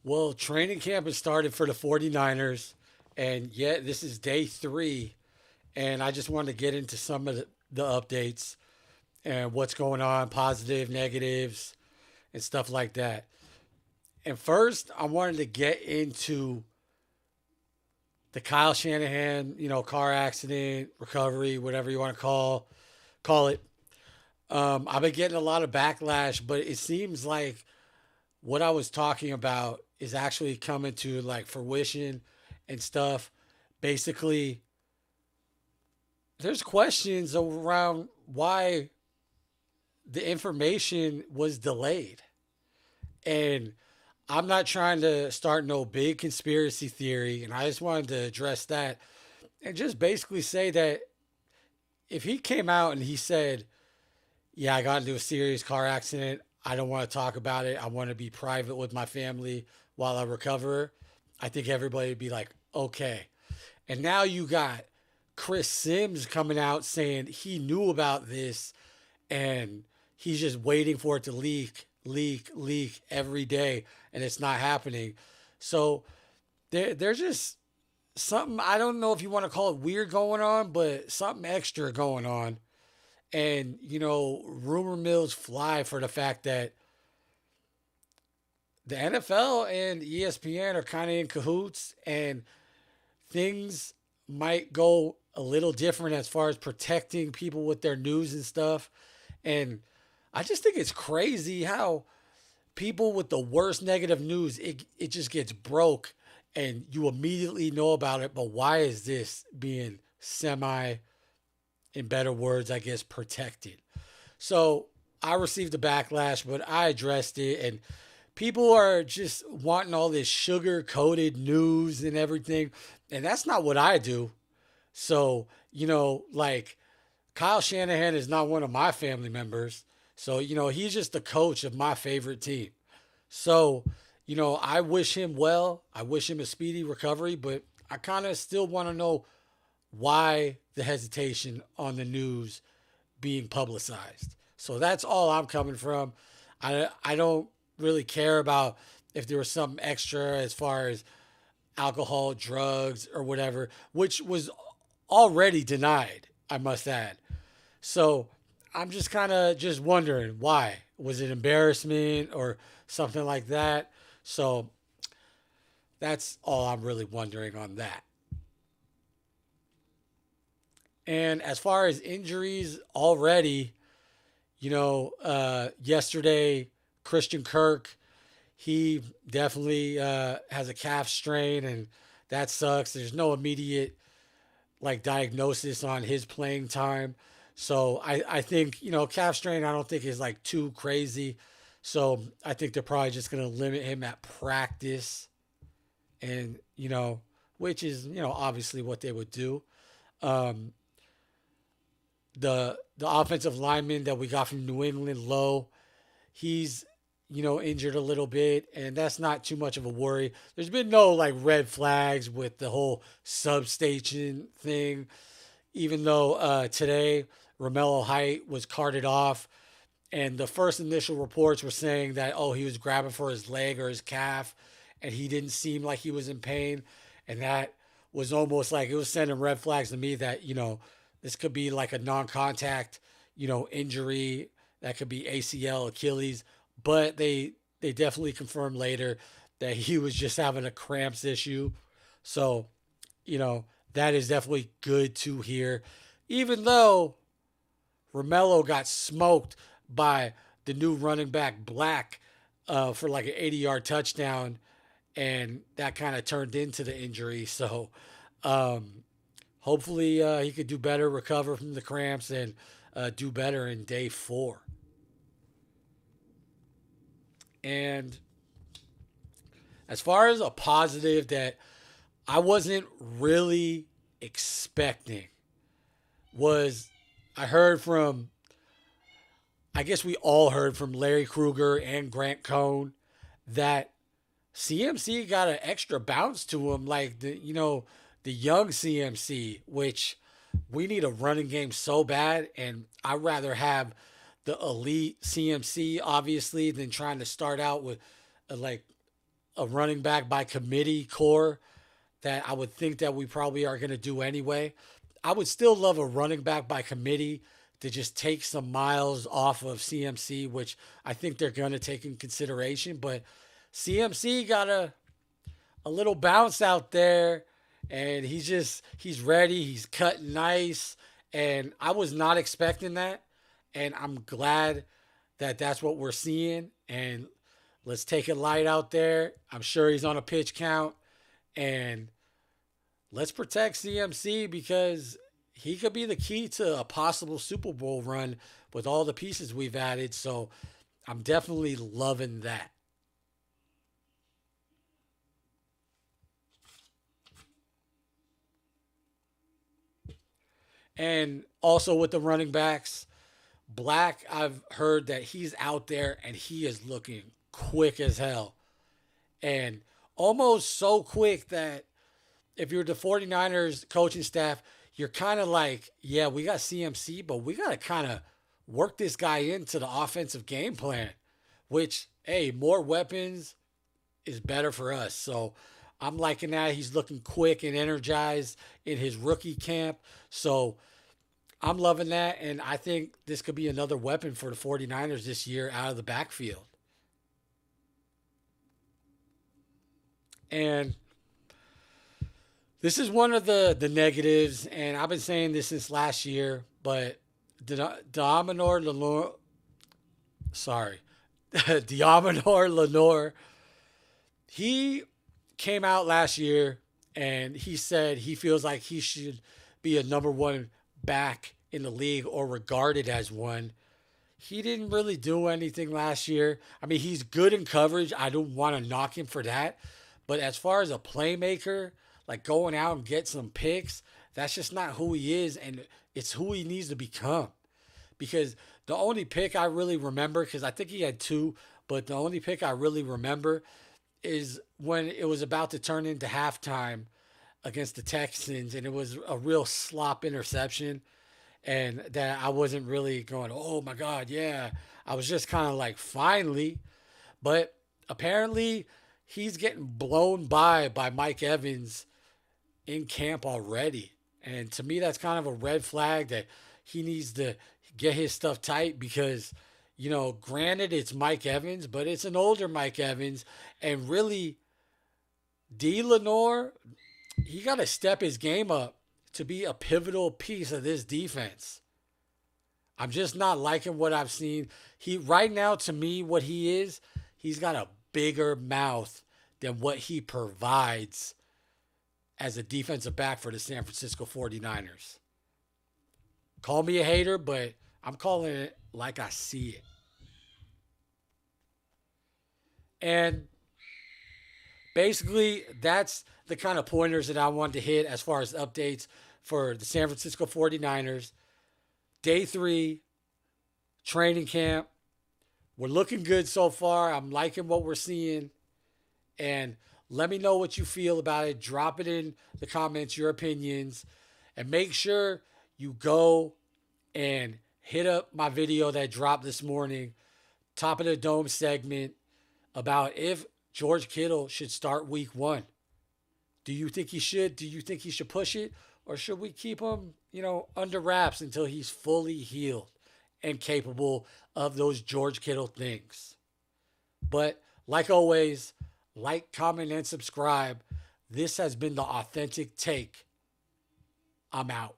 Well, training camp has started for the 49ers, and yet this is day 3. And I just wanted to get into some of the updates and what's going on, positive, negatives, and stuff like that. And first, I wanted to get into the Kyle Shanahan, car accident, recovery, whatever you want to call it. I've been getting a lot of backlash, but it seems like what I was talking about is actually coming to like fruition and stuff. Basically, there's questions around why the information was delayed. And I'm not trying to start no big conspiracy theory, and I just wanted to address that and just basically say that if he came out and he said, "Yeah, I got into a serious car accident. I don't want to talk about it. I want to be private with my family while I recover," I think everybody would be like, "Okay." And now you got Chris Sims coming out saying he knew about this and he's just waiting for it to leak every day, and it's not happening. So there's just something, I don't know if you want to call it weird going on, but something extra going on. And rumor mills fly for the fact that the NFL and ESPN are kind of in cahoots, and things might go a little different as far as protecting people with their news and stuff. And I just think it's crazy how people with the worst negative news, it just gets broke and you immediately know about it. But why is this being semi, in better words, I guess, protected? So I received a backlash, but I addressed it. And people are just wanting all this sugar coated news and everything. And that's not what I do. So, like Kyle Shanahan is not one of my family members. So, he's just the coach of my favorite team. So, I wish him well. I wish him a speedy recovery, but I kind of still want to know why the hesitation on the news being publicized. So that's all I'm coming from. I don't really care about if there was something extra as far as alcohol, drugs, or whatever, which was already denied, I must add. So I'm just kind of just wondering why. Was it embarrassment or something like that? So that's all I'm really wondering on that. And as far as injuries already, yesterday, Christian Kirk, he definitely has a calf strain, and that sucks. There's no immediate like diagnosis on his playing time. So I think, calf strain, I don't think is like too crazy. So I think they're probably just going to limit him at practice, and, which is, obviously what they would do. Um, the offensive lineman that we got from New England, Lowe, he's injured a little bit, and that's not too much of a worry. There's been no like red flags with the whole substation thing, even though today Romello Height was carted off, and the first initial reports were saying that, oh, he was grabbing for his leg or his calf, and he didn't seem like he was in pain, and that was almost like it was sending red flags to me that this could be like a non-contact injury, that could be ACL, Achilles, but they definitely confirmed later that he was just having a cramps issue. So, that is definitely good to hear. Even though Romello got smoked by the new running back Black for like an 80-yard touchdown, and that kind of turned into the injury. So, hopefully he could do better, recover from the cramps, and do better in day 4. And as far as a positive that I wasn't really expecting was, I heard from, I guess we all heard from Larry Krueger and Grant Cohn that CMC got an extra bounce to him, like the young CMC, which we need a running game so bad, and I'd rather have the elite CMC obviously than trying to start out with like a running back by committee core that I would think that we probably are going to do anyway. I would still love a running back by committee to just take some miles off of CMC, which I think they're going to take in consideration. But CMC got a little bounce out there, and he's ready. He's cutting nice, and I was not expecting that, and I'm glad that that's what we're seeing. And let's take it light out there. I'm sure he's on a pitch count, and let's protect CMC because he could be the key to a possible Super Bowl run with all the pieces we've added. So I'm definitely loving that. And also with the running backs, Black, I've heard that he's out there and he is looking quick as hell. And almost so quick that if you're the 49ers coaching staff, you're kind of like, yeah, we got CMC, but we got to kind of work this guy into the offensive game plan, which, hey, more weapons is better for us. So I'm liking that. He's looking quick and energized in his rookie camp. So I'm loving that. And I think this could be another weapon for the 49ers this year out of the backfield. And this is one of the negatives, and I've been saying this since last year, but Dominor Lenore, sorry, Diaminor Lenore, he came out last year and he said he feels like he should be a number one back in the league or regarded as one. He didn't really do anything last year. I mean, he's good in coverage. I don't want to knock him for that. But as far as a playmaker, like going out and get some picks, that's just not who he is, and it's who he needs to become. Because the only pick I really remember, because I think he had two, but the only pick I really remember is when it was about to turn into halftime against the Texans, and it was a real slop interception, and that I wasn't really going, oh my God, yeah. I was just kind of like, finally. But apparently, he's getting blown by Mike Evans in camp already. And to me, that's kind of a red flag that he needs to get his stuff tight because, granted, it's Mike Evans, but it's an older Mike Evans. And really, D. Lenore, he got to step his game up to be a pivotal piece of this defense. I'm just not liking what I've seen. He right now, to me, what he is, he's got a bigger mouth than what he provides as a defensive back for the San Francisco 49ers. Call me a hater, but I'm calling it like I see it. And basically, that's the kind of pointers that I wanted to hit as far as updates for the San Francisco 49ers. Day 3, training camp. We're looking good so far. I'm liking what we're seeing. And let me know what you feel about it. Drop it in the comments, your opinions. And make sure you go and hit up my video that dropped this morning, top of the dome segment, about if George Kittle should start week 1. Do you think he should? Do you think he should push it? Or should we keep him, under wraps until he's fully healed and capable of those George Kittle things? But like always, like, comment, and subscribe. This has been the Authentic Take. I'm out.